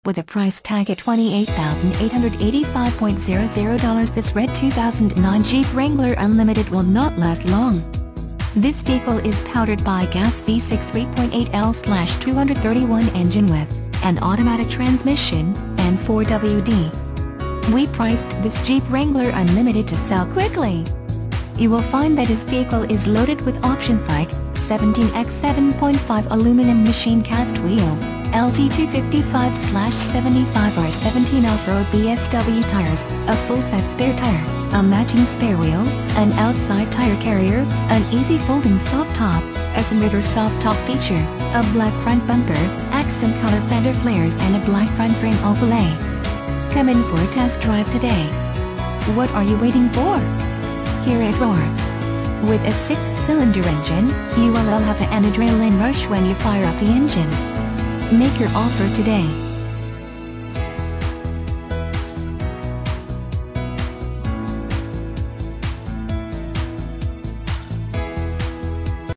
With a price tag at $28,885.00, this red 2009 Jeep Wrangler Unlimited will not last long. This vehicle is powered by gas V6 3.8L/231 engine with an automatic transmission and 4WD. We priced this Jeep Wrangler Unlimited to sell quickly. You will find that this vehicle is loaded with options like 17x7.5 aluminum machine cast wheels, LT 255/75 R17 off-road BSW tires, a full-size spare tire, a matching spare wheel, an outside tire carrier, an easy folding soft top, a Sunroof soft top feature, a black front bumper, accent color fender flares and a black front frame overlay. Come in for a test drive today. What are you waiting for? Here at Roar. With a 6-cylinder engine, you will have an adrenaline rush when you fire up the engine. Make your offer today.